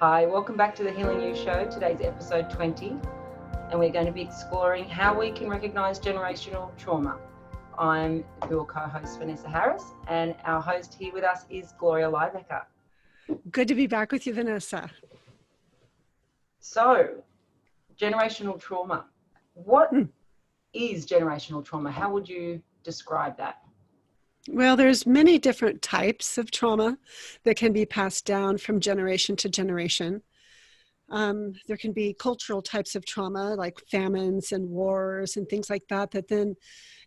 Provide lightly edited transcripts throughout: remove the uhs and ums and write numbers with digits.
Hi, welcome back to the Healing You Show. Today's episode 20, and we're going to be exploring how we can recognize generational trauma. I'm your co-host, Vanessa Harris, and our host here with us is Gloria Lybecker. Good to be back with you, Vanessa. So, generational trauma. What is generational trauma? How would you describe that? Well, there's many different types of trauma that can be passed down from generation to generation. There can be cultural types of trauma like famines and wars and things like that, that then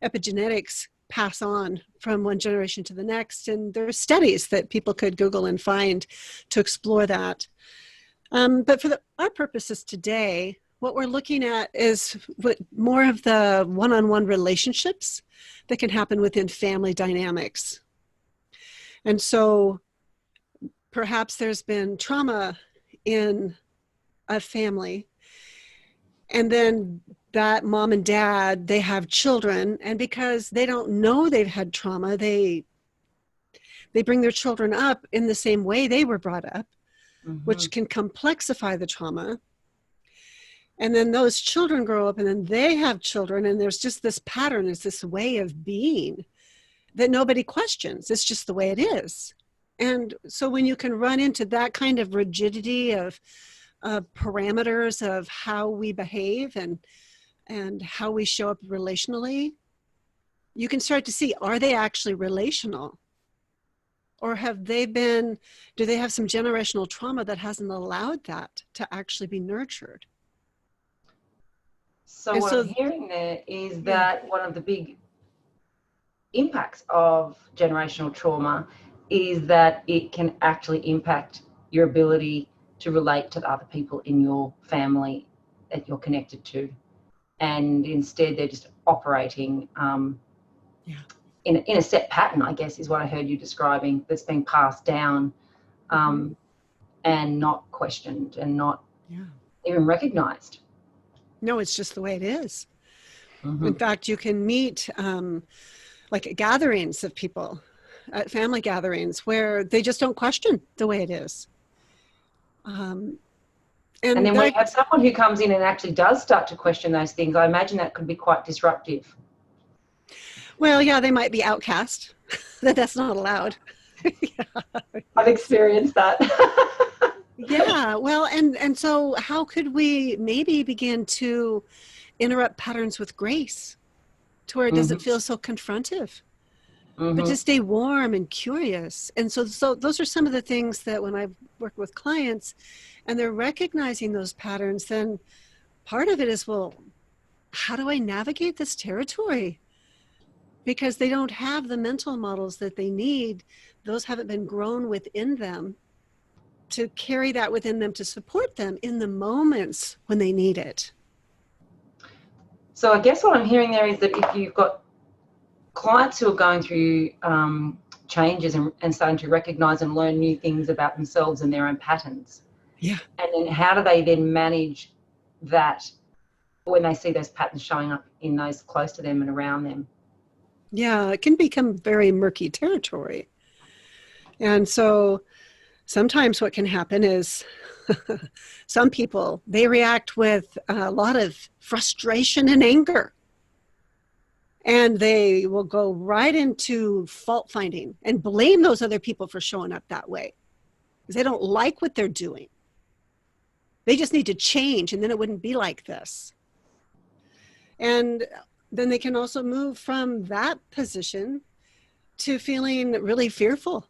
epigenetics pass on from one generation to the next. And there are studies that people could Google and find to explore that. But for our purposes today, what we're looking at is more of the one-on-one relationships that can happen within family dynamics. And so perhaps there's been trauma in a family, and then that mom and dad, they have children, and because they don't know they've had trauma, they bring their children up in the same way they were brought up, which can complexify the trauma. And then those children grow up and then they have children, and there's just this pattern, there's this way of being that nobody questions. It's just the way it is. And so when you can run into that kind of rigidity of parameters of how we behave and how we show up relationally, you can start to see, are they actually relational? Or do they have some generational trauma that hasn't allowed that to actually be nurtured? So what I'm hearing there is that one of the big impacts of generational trauma is that it can actually impact your ability to relate to the other people in your family that you're connected to. And instead they're just operating in a set pattern, I guess, is what I heard you describing, that's being passed down and not questioned and not even recognized. No, it's just the way it is. In fact, you can meet like at gatherings of people, at family gatherings, where they just don't question the way it is. And then when you have someone who comes in and actually does start to question those things, I imagine that could be quite disruptive. Well, yeah, they might be outcast. That's not allowed. I've experienced that. Yeah, well, and so how could we maybe begin to interrupt patterns with grace to where it doesn't feel so confrontive, but to stay warm and curious? And so those are some of the things that when I've worked with clients and they're recognizing those patterns, then part of it is, well, how do I navigate this territory? Because they don't have the mental models that they need. Those haven't been grown within them to carry that within them to support them in the moments when they need it. So I guess what I'm hearing there is that if you've got clients who are going through changes and starting to recognize and learn new things about themselves and their own patterns, and then how do they then manage that when they see those patterns showing up in those close to them and around them? Yeah, it can become very murky territory. And so sometimes what can happen is some people, they react with a lot of frustration and anger. And they will go right into fault finding and blame those other people for showing up that way, because they don't like what they're doing. They just need to change, and then it wouldn't be like this. And then they can also move from that position to feeling really fearful,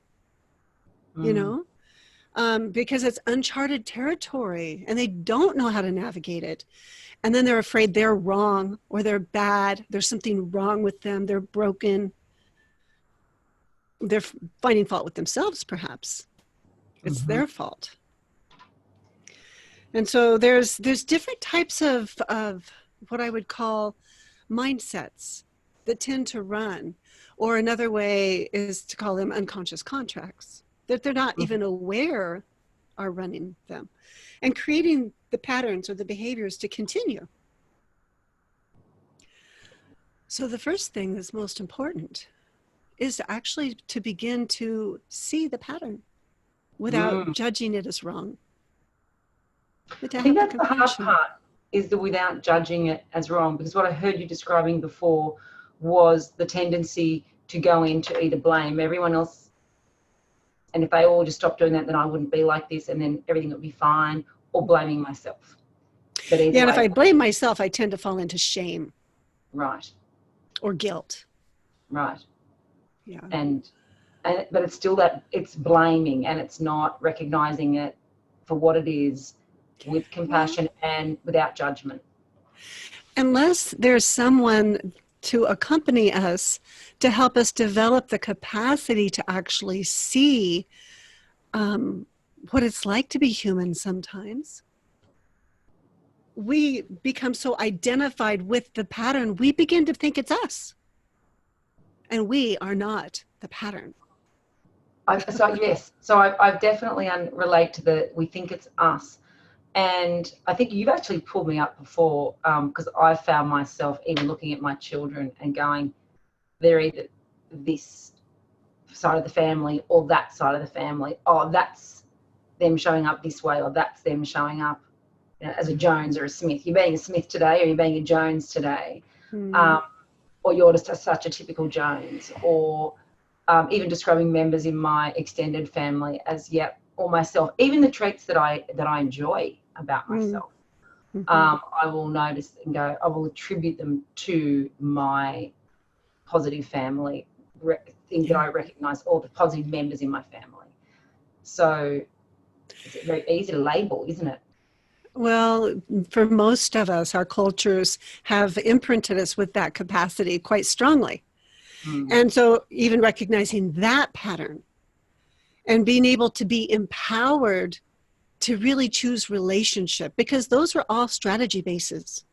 because it's uncharted territory and they don't know how to navigate it. And then they're afraid they're wrong or they're bad. There's something wrong with them. They're broken. They're finding fault with themselves, perhaps. It's their fault. And so there's different types of what I would call mindsets that tend to run, or another way is to call them unconscious contracts that they're not even aware are running them and creating the patterns or the behaviors to continue. So the first thing that's most important is actually to begin to see the pattern without judging it as wrong. but to I think have the that's the hard compassion. part, is the without judging it as wrong. Because what I heard you describing before was the tendency to go into either blame everyone else, and if they all just stopped doing that, then I wouldn't be like this, and then everything would be fine, or blaming myself. But either Yeah, and if way, I blame myself, I tend to fall into shame right, or guilt. right. Yeah. And but it's still that it's blaming, and it's not recognizing it for what it is, with Well, compassion and without judgment. unless there's someone to accompany us to help us develop the capacity to actually see um, what it's like to be human sometimes, we become so identified with the pattern, we begin to think it's us. And we are not the pattern. I've definitely relate to the we think it's us, and I think you've actually pulled me up before, because I found myself even looking at my children and going, they're either this side of the family or that side of the family. Oh, that's them showing up this way, or that's them showing up, as a Jones or a Smith. You're being a Smith today, or you're being a Jones today, Mm, um, or you're just such a typical Jones, or even describing members in my extended family as, yep, or myself. Even the traits that I enjoy about mm, myself, mm-hmm. I will notice and go, I will attribute them to my positive family, things that Yeah. I recognise, or the positive members in my family. So it's very easy to label, isn't it? Well, for most of us, our cultures have imprinted us with that capacity quite strongly. Mm. And so, even recognizing that pattern and being able to be empowered to really choose relationship, because those are all strategy bases.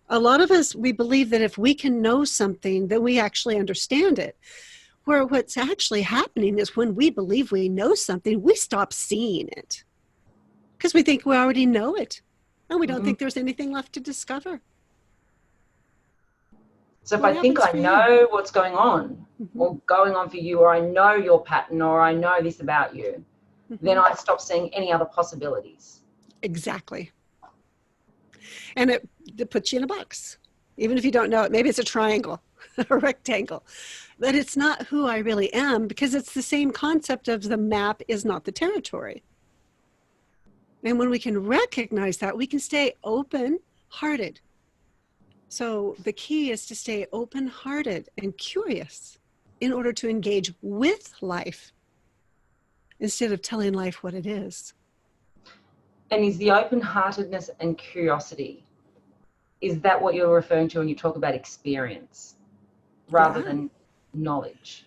A lot of us, we believe that if we can know something, then we actually understand it. Where what's actually happening is when we believe we know something, we stop seeing it because we think we already know it. And we don't Mm-hmm. think there's anything left to discover. So if What I think happens I for you? know what's going on, Mm-hmm. or going on for you, or I know your pattern, or I know this about you, then Mm-hmm. I stop seeing any other possibilities. Exactly. And it puts you in a box. Even if you don't know it, maybe it's a triangle, a rectangle, but it's not who I really am, because it's the same concept of the map is not the territory. And when we can recognize that, we can stay open hearted. So the key is to stay open hearted and curious in order to engage with life instead of telling life what it is. And is the open-heartedness and curiosity, is that what you're referring to when you talk about experience rather Yeah. than knowledge?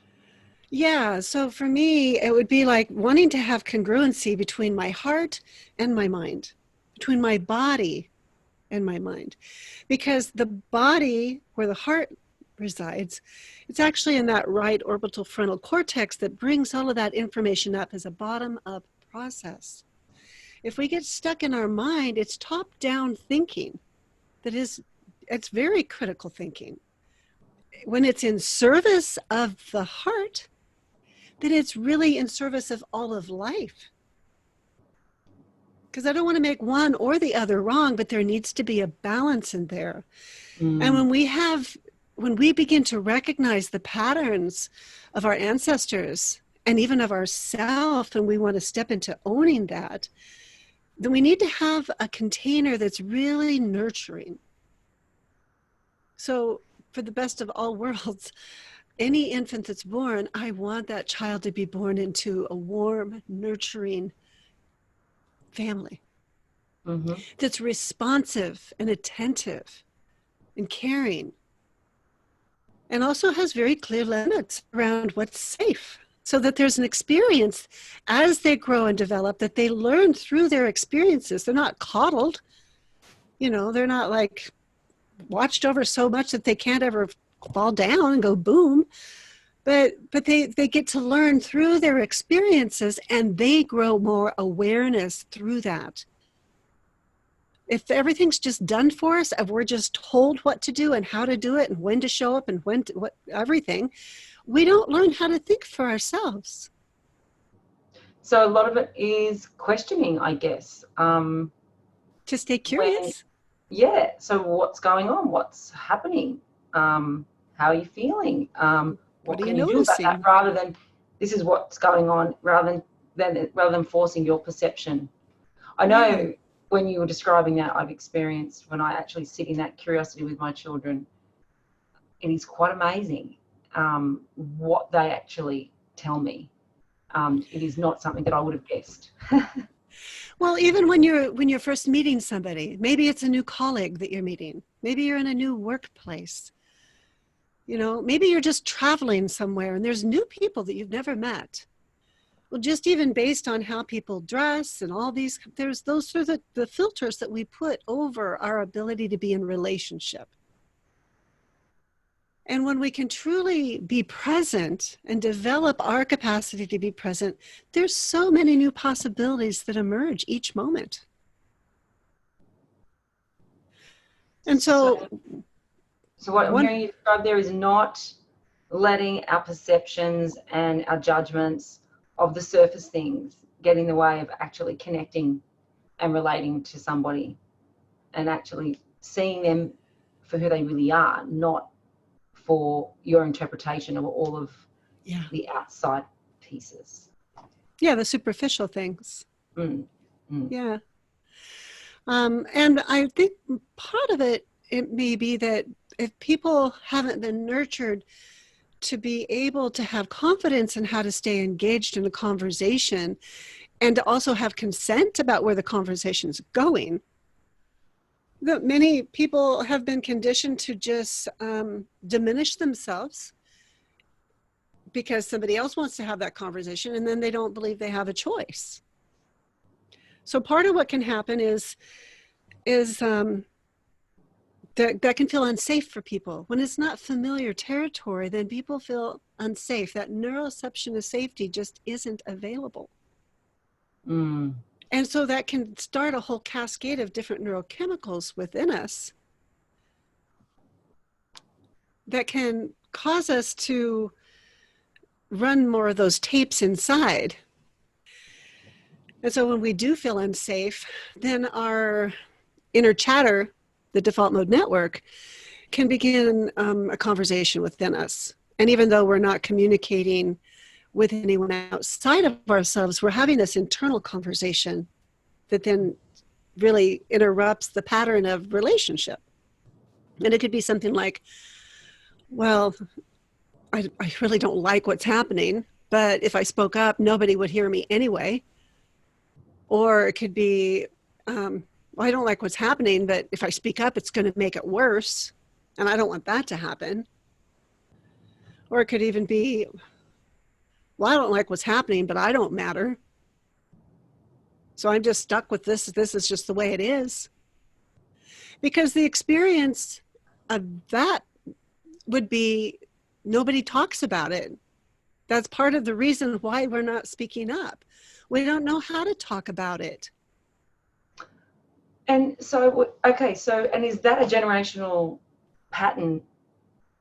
Yeah. So for me, it would be like wanting to have congruency between my heart and my mind, between my body and my mind. Because the body, where the heart resides, it's actually in that right orbital frontal cortex that brings all of that information up as a bottom up process. If we get stuck in our mind, it's top down thinking that is, it's very critical thinking. When it's in service of the heart, then it's really in service of all of life. Because I don't want to make one or the other wrong, but there needs to be a balance in there. And Mm. when we begin to recognize the patterns of our ancestors and even of ourselves, and we want to step into owning that, then we need to have a container that's really nurturing. So, for the best of all worlds, any infant that's born, I want that child to be born into a warm, nurturing family Mm-hmm. that's responsive and attentive and caring, and also has very clear limits around what's safe, so that there's an experience as they grow and develop that they learn through their experiences. They're not coddled, they're not like watched over so much that they can't ever fall down and go boom, but they get to learn through their experiences, and they grow more awareness through that. If everything's just done for us, if we're just told what to do and how to do it and when to show up and what everything, we don't learn how to think for ourselves. So a lot of it is questioning, I guess. To stay when, curious. yeah, so what's going on? What's happening? How are you feeling? What What are you can you do about that? noticing? Rather than this is what's going on, rather than forcing your perception. I Yeah. know when you were describing that, I've experienced when I actually sit in that curiosity with my children, it is quite amazing what they actually tell me. It is not something that I would have guessed. Well, even when you're first meeting somebody, maybe it's a new colleague that you're meeting. Maybe you're in a new workplace. Maybe you're just traveling somewhere and there's new people that you've never met. Well, just even based on how people dress and all these, those are the filters that we put over our ability to be in relationship. And when we can truly be present and develop our capacity to be present, there's so many new possibilities that emerge each moment. And So, so so what I'm one, hearing you describe there is not letting our perceptions and our judgments of the surface things get in the way of actually connecting and relating to somebody and actually seeing them for who they really are, not for your interpretation of all of yeah, the outside pieces. yeah, the superficial things. Mm, mm, Yeah. And I think part of it may be that if people haven't been nurtured to be able to have confidence in how to stay engaged in a conversation and to also have consent about where the conversation is going, that many people have been conditioned to just diminish themselves because somebody else wants to have that conversation and then they don't believe they have a choice. So part of what can happen is that can feel unsafe for people. When it's not familiar territory, then people feel unsafe. That neuroception of safety just isn't available. mm. And so that can start a whole cascade of different neurochemicals within us that can cause us to run more of those tapes inside. And so when we do feel unsafe, then our inner chatter, the default mode network, can begin a conversation within us. And even though we're not communicating with anyone outside of ourselves, we're having this internal conversation that then really interrupts the pattern of relationship. And it could be something like, well, I really don't like what's happening, but if I spoke up, nobody would hear me anyway. Or it could be, well, I don't like what's happening, but if I speak up, it's going to make it worse. And I don't want that to happen. Or it could even be, well, I don't like what's happening, but I don't matter. So I'm just stuck with this. This is just the way it is. Because the experience of that would be nobody talks about it. That's part of the reason why we're not speaking up. We don't know how to talk about it. And so, okay, so, and is that a generational pattern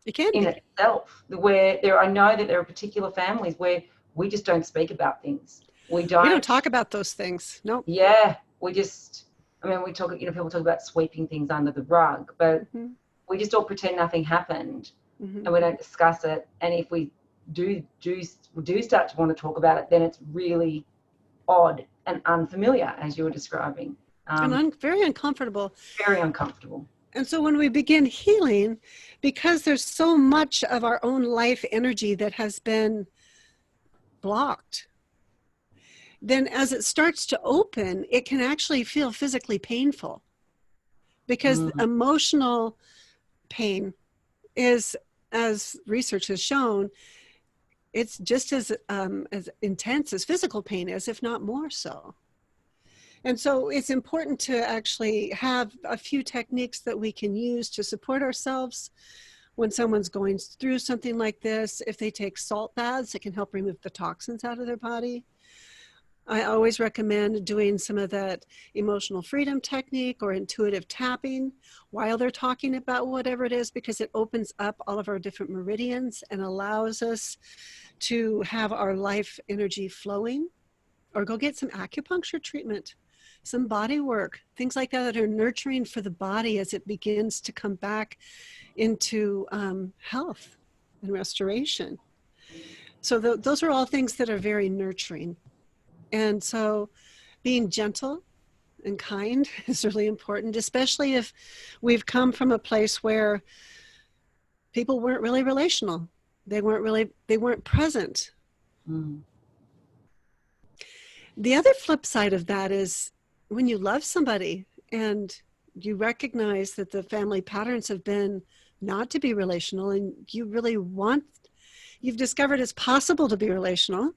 It can in be. itself where I know that there are particular families where we just don't speak about things. We We don't don't, talk about those things. Nope. yeah, we just, I mean, we talk, people talk about sweeping things under the rug, but Mm-hmm. we just all pretend nothing happened Mm-hmm. and we don't discuss it. And if we do start to want to talk about it, then it's really odd and unfamiliar, as you were describing. And very uncomfortable. Very uncomfortable. And so when we begin healing, because there's so much of our own life energy that has been blocked, then as it starts to open, it can actually feel physically painful because Mm, emotional pain is, as research has shown, it's just as intense as physical pain is, if not more so. And so it's important to actually have a few techniques that we can use to support ourselves when someone's going through something like this. If they take salt baths, it can help remove the toxins out of their body. I always recommend doing some of that emotional freedom technique or intuitive tapping while they're talking about whatever it is, because it opens up all of our different meridians and allows us to have our life energy flowing. Or go get some acupuncture treatment some body work, things like that are nurturing for the body as it begins to come back into health and restoration. So those are all things that are very nurturing. And so being gentle and kind is really important, especially if we've come from a place where people weren't really relational. They weren't present. Mm. The other flip side of that is when you love somebody and you recognize that the family patterns have been not to be relational, and you've discovered it's possible to be relational,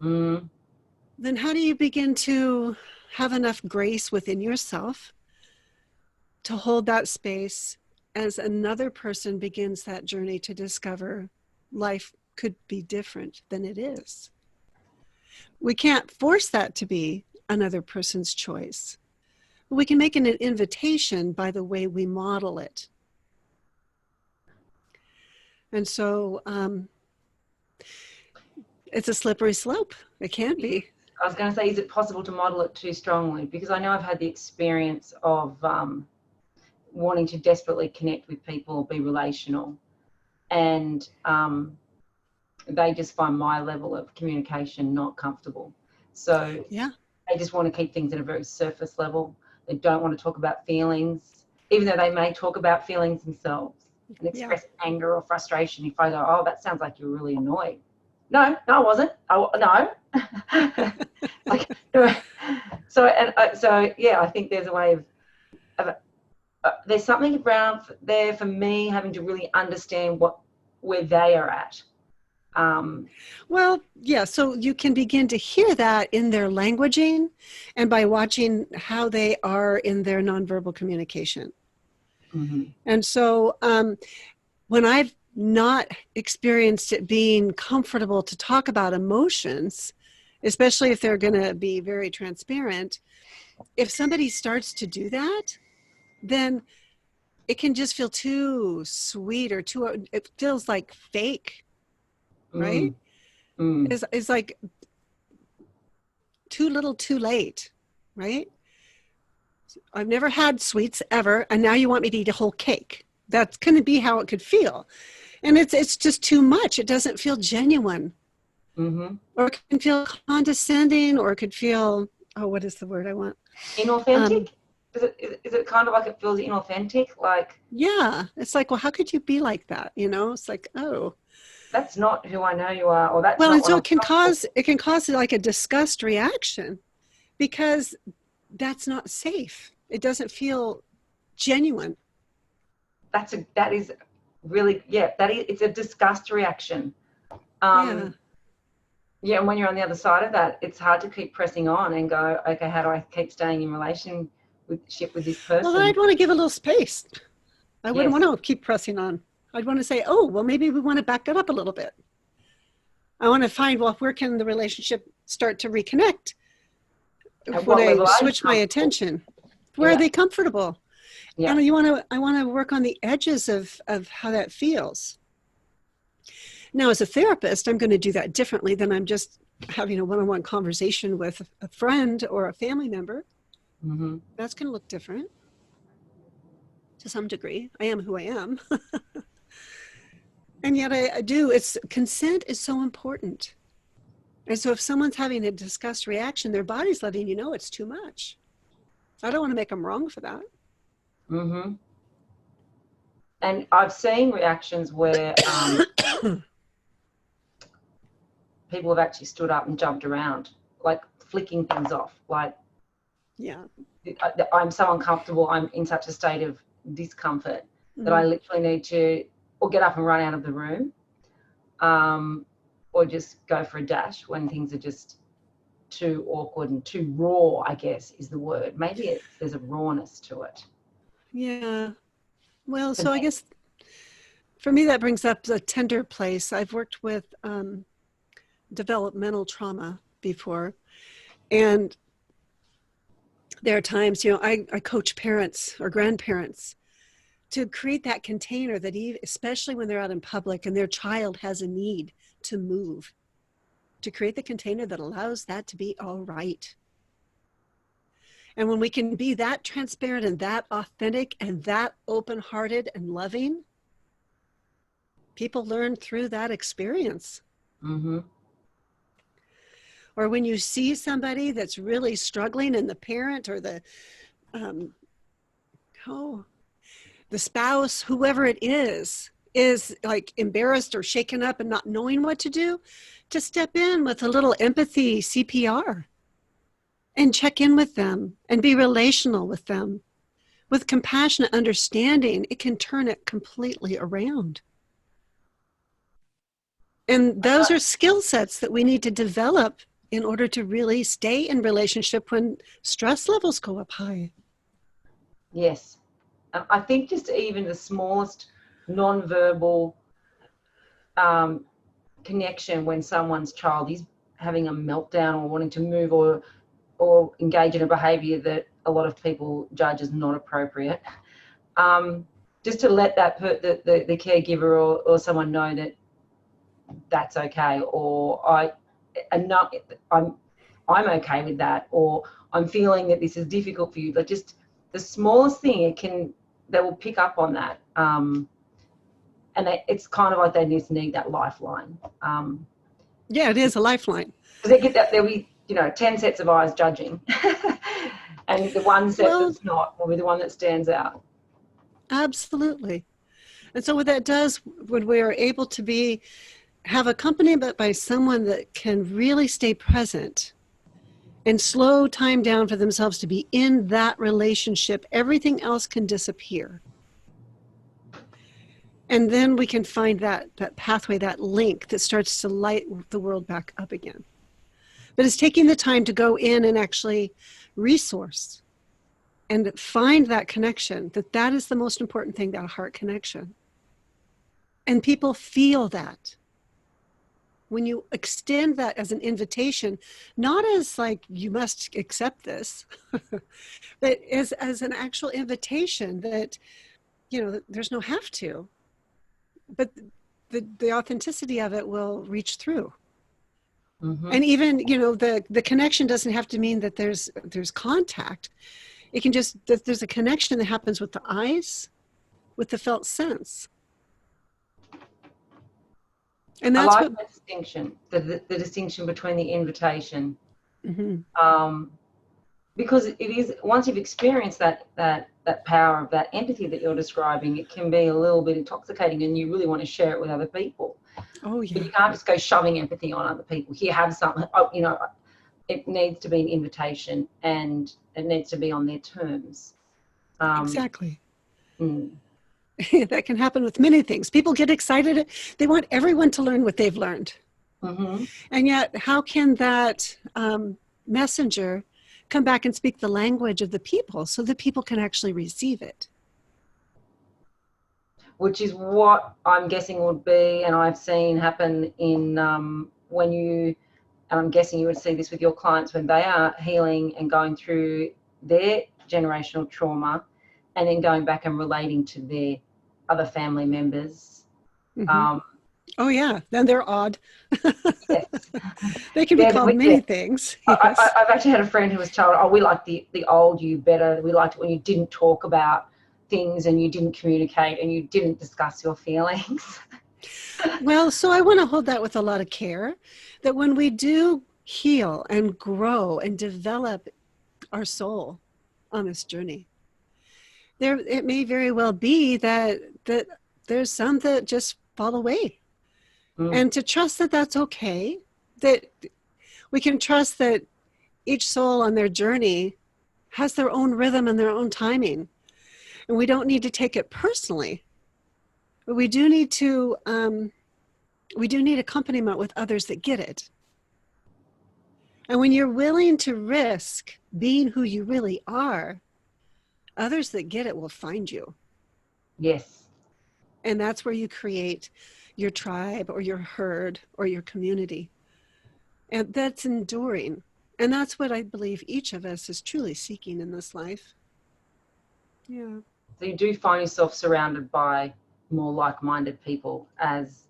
then how do you begin to have enough grace within yourself to hold that space as another person begins that journey to discover life could be different than it is? We can't force that to be another person's choice. We can make an invitation by the way we model it. And so it's a slippery slope. It can be. I was going to say, is it possible to model it too strongly? Because I know I've had the experience of wanting to desperately connect with people or be relational, and they just find my level of communication not comfortable. So yeah, they just want to keep things at a very surface level. They don't want to talk about feelings, even though they may talk about feelings themselves and express anger or frustration. If I go, oh, that sounds like you're really annoyed. No, I wasn't. No. Like, so yeah, I think there's a way of there's something around there for me having to really understand where they are at. Well, yeah, so you can begin to hear that in their languaging and by watching how they are in their nonverbal communication. Mm-hmm. And so when I've not experienced it being comfortable to talk about emotions, especially if they're going to be very transparent, if somebody starts to do that, then it can just feel too sweet or it feels like fake, right? It's like too little too late, right? I've never had sweets ever, and now you want me to eat a whole cake. That's going to be how it could feel. And it's just too much. It doesn't feel genuine. Mm-hmm. Or it can feel condescending, or it could feel, oh, what is the word I want? Inauthentic? Is it kind of like it feels inauthentic? Like, yeah, it's like, well, how could you be like that? You know, it's like, oh, that's not who I know you are, or that's well, not and what so I'm it can cause like a disgust reaction because that's not safe. It doesn't feel genuine. That is really, it's a disgust reaction. Yeah. Yeah, and when you're on the other side of that, it's hard to keep pressing on and go, okay, how do I keep staying in relationship with this person? Well, then I'd want to give a little space. I wouldn't Yes. want to keep pressing on. I'd want to say, oh, well, maybe we want to back it up a little bit. I want to find, well, where can the relationship start to reconnect? When I switch my attention, where are they comfortable? Yeah. And I want to work on the edges of how that feels. Now, as a therapist, I'm going to do that differently than I'm just having a one-on-one conversation with a friend or a family member. Mm-hmm. That's going to look different to some degree. I am who I am. And yet I do. Consent is so important. And so if someone's having a disgust reaction, their body's letting you know it's too much. I don't want to make them wrong for that. Mm-hmm. And I've seen reactions where people have actually stood up and jumped around, like flicking things off. Like, yeah, I'm so uncomfortable. I'm in such a state of discomfort that I literally need to or get up and run out of the room, or just go for a dash when things are just too awkward and too raw, I guess is the word. Maybe there's a rawness to it. Yeah. Well, so I guess for me that brings up a tender place. I've worked with developmental trauma before, and there are times, I coach parents or grandparents to create that container that especially when they're out in public and their child has a need to move, to create the container that allows that to be all right. And when we can be that transparent and that authentic and that open-hearted and loving, people learn through that experience. Mm-hmm. Or when you see somebody that's really struggling, and the parent or the um, the spouse, whoever it is like embarrassed or shaken up and not knowing what to do, to step in with a little empathy CPR and check in with them and be relational with them with compassionate understanding, it can turn it completely around. And those are skill sets that we need to develop in order to really stay in relationship when stress levels go up high. Yes. I think just even the smallest non-verbal connection when someone's child is having a meltdown or wanting to move or engage in a behaviour that a lot of people judge as not appropriate, just to let the caregiver or someone know that that's okay, or I'm okay with that, or I'm feeling that this is difficult for you. Like, just the smallest thing, they will pick up on that, and it's kind of like they just need that lifeline. Yeah, it is a lifeline. Because they get that there'll be 10 sets of eyes judging, and the one set that's not will be the one that stands out. Absolutely. And so what that does, when we are able to have accompaniment by someone that can really stay present and slow time down for themselves to be in that relationship, everything else can disappear. And then we can find that pathway, that link that starts to light the world back up again. But it's taking the time to go in and actually resource and find that connection, that is the most important thing, that heart connection. And people feel that. When you extend that as an invitation, not as like, you must accept this, but as an actual invitation that, there's no have to, but the authenticity of it will reach through. Mm-hmm. And even, the connection doesn't have to mean that there's contact. It can just, there's a connection that happens with the eyes, with the felt sense. And that's I like the distinction, the distinction between the invitation, mm-hmm. Because it is, once you've experienced that power of that empathy that you're describing, it can be a little bit intoxicating, and you really want to share it with other people. Oh yeah. But you can't just go shoving empathy on other people. Here, have something. It needs to be an invitation, and it needs to be on their terms. Exactly. Mm. That can happen with many things. People get excited. They want everyone to learn what they've learned. Mm-hmm. And yet, how can that messenger come back and speak the language of the people so that people can actually receive it? Which is what I'm guessing would be, and I've seen happen in when you, and I'm guessing you would see this with your clients when they are healing and going through their generational trauma, and then going back and relating to their other family members. Mm-hmm. Oh yeah, then they're odd. Yes. They can be called many things. Yes. I've actually had a friend who was told, "Oh, we like the old you better. We liked it when you didn't talk about things and you didn't communicate and you didn't discuss your feelings." Well, so I want to hold that with a lot of care, that when we do heal and grow and develop our soul on this journey, it may very well be that there's some that just fall away. And to trust that that's okay, that we can trust that each soul on their journey has their own rhythm and their own timing. And we don't need to take it personally, but we do need accompaniment with others that get it. And when you're willing to risk being who you really are, others that get it will find you. Yes. And that's where you create your tribe or your herd or your community. And that's enduring. And that's what I believe each of us is truly seeking in this life. Yeah. So you do find yourself surrounded by more like-minded people as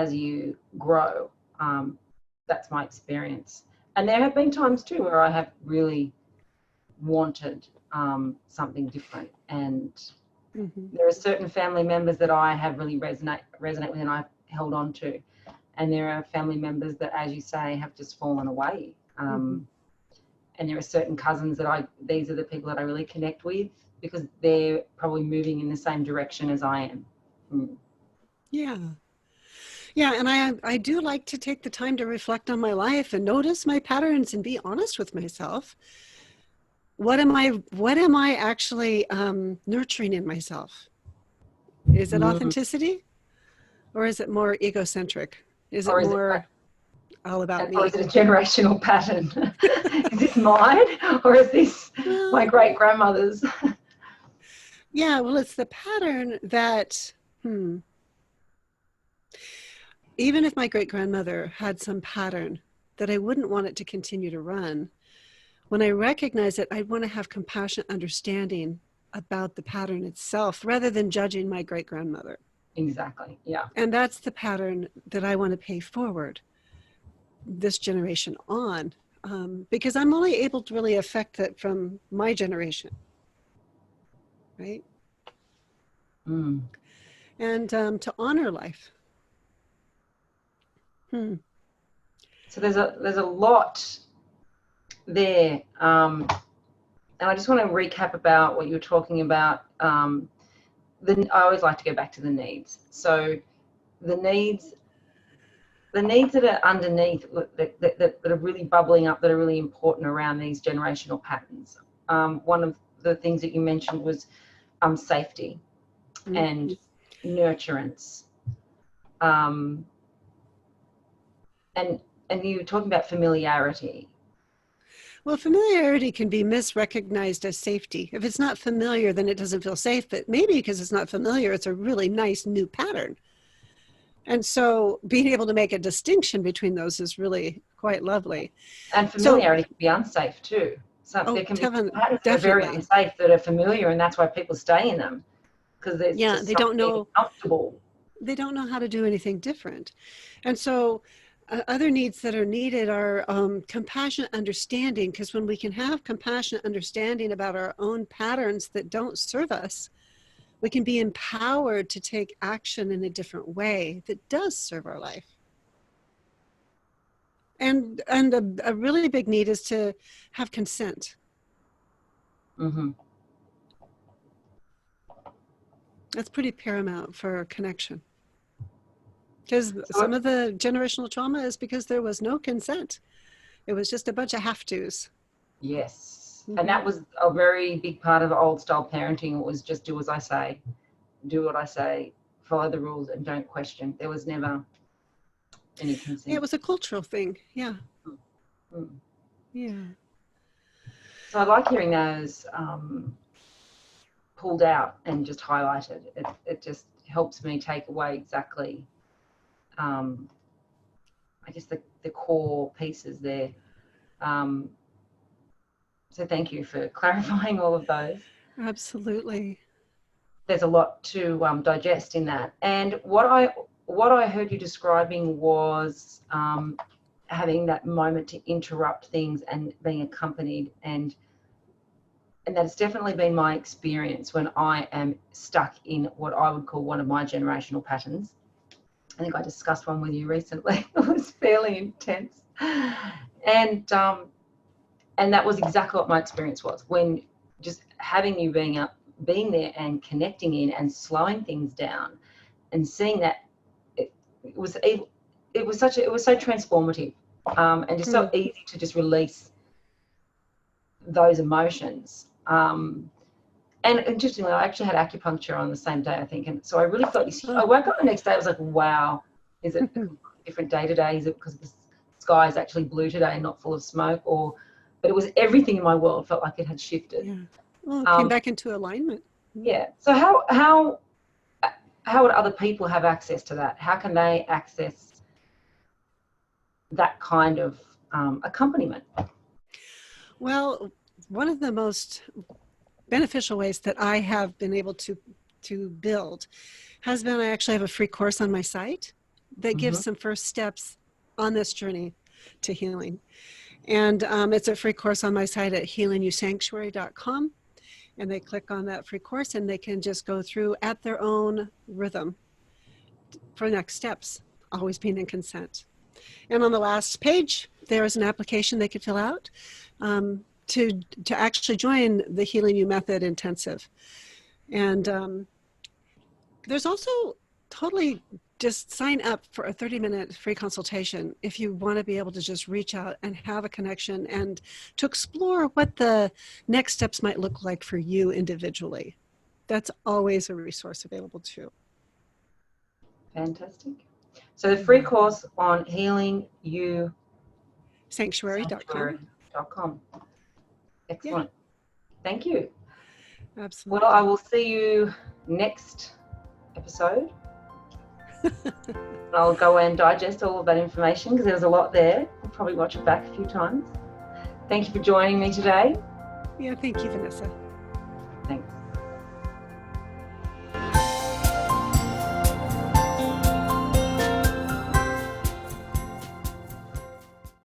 you grow. That's my experience. And there have been times too where I have really wanted something different. And Mm-hmm. there are certain family members that I have really resonate with and I've held on to. And there are family members that, as you say, have just fallen away. And there are certain cousins that these are the people that I really connect with because they're probably moving in the same direction as I am. Yeah. Yeah, and I do like to take the time to reflect on my life and notice my patterns and be honest with myself. What am I actually nurturing in myself? Is it authenticity, or is it more egocentric? Is it Or is it, more all about or is me? it a generational pattern? Is this mine or is this my Well, great grandmother's? yeah, well, it's the pattern that, even if my great grandmother had some pattern that I wouldn't want it to continue to run, when I recognize it, I want to have compassionate understanding about the pattern itself rather than judging my great grandmother. Exactly. Yeah. And that's the pattern that I want to pay forward this generation on, because I'm only able to really affect that from my generation, right? And to honor life. So there's a lot there, and I just want to recap about what you were talking about. I always like to go back to the needs. So the needs that are underneath, that are really bubbling up, that are really important around these generational patterns. One of the things that you mentioned was safety and nurturance. And you were talking about familiarity. Well, familiarity can be misrecognized as safety. If it's not familiar, then it doesn't feel safe. But maybe because it's not familiar, it's a really nice new pattern. And so being able to make a distinction between those is really quite lovely. And familiarity can be unsafe too. So there can be patterns that are very unsafe that are familiar, and that's why people stay in them, because there's just they don't know comfortable. They don't know how to do anything different. And so other needs that are needed are compassionate understanding, because when we can have compassionate understanding about our own patterns that don't serve us, we can be empowered to take action in a different way that does serve our life. And a really big need is to have consent. That's pretty paramount for connection. Because some of the generational trauma is because there was no consent. It was just a bunch of have-tos. Yes. And that was a very big part of old style parenting. It was just do as I say, do what I say, follow the rules and don't question. There was never any consent. Yeah, it was a cultural thing. Yeah. Yeah. So I like hearing those pulled out and just highlighted. It just helps me take away exactly, I guess, the core pieces there. So thank you for clarifying all of those. Absolutely. There's a lot to digest in that. And what I heard you describing was having that moment to interrupt things and being accompanied, and that's definitely been my experience when I am stuck in what I would call one of my generational patterns. I think I discussed one with you recently. It was fairly intense. And that was exactly what my experience was, when just having you being there and connecting in and slowing things down and seeing that it was so transformative, and just so easy to just release those emotions. And interestingly, I actually had acupuncture on the same day, I think, and so I really felt this. I woke up the next day, I was like, wow, is it a different day today? Is it because the sky is actually blue today and not full of smoke? But it was everything in my world felt like it had shifted. Yeah. Well, it came back into alignment. Yeah. So how would other people have access to that? How can they access that kind of accompaniment? Well, one of the most beneficial ways that I have been able to build has been, I actually have a free course on my site that gives some first steps on this journey to healing. And it's a free course on my site at healingyoursanctuary.com. And they click on that free course and they can just go through at their own rhythm for next steps, always being in consent. And on the last page, there is an application they could fill out to actually join the Healing You Method Intensive. And there's also totally just sign up for a 30-minute free consultation if you want to be able to just reach out and have a connection and to explore what the next steps might look like for you individually. That's always a resource available too. Fantastic. So the free course on healingyoursanctuary.com. Excellent. Yeah. Thank you. Absolutely. Well, I will see you next episode. I'll go and digest all of that information because there's a lot there. I'll probably watch it back a few times. Thank you for joining me today. Yeah, thank you, Vanessa. Thanks.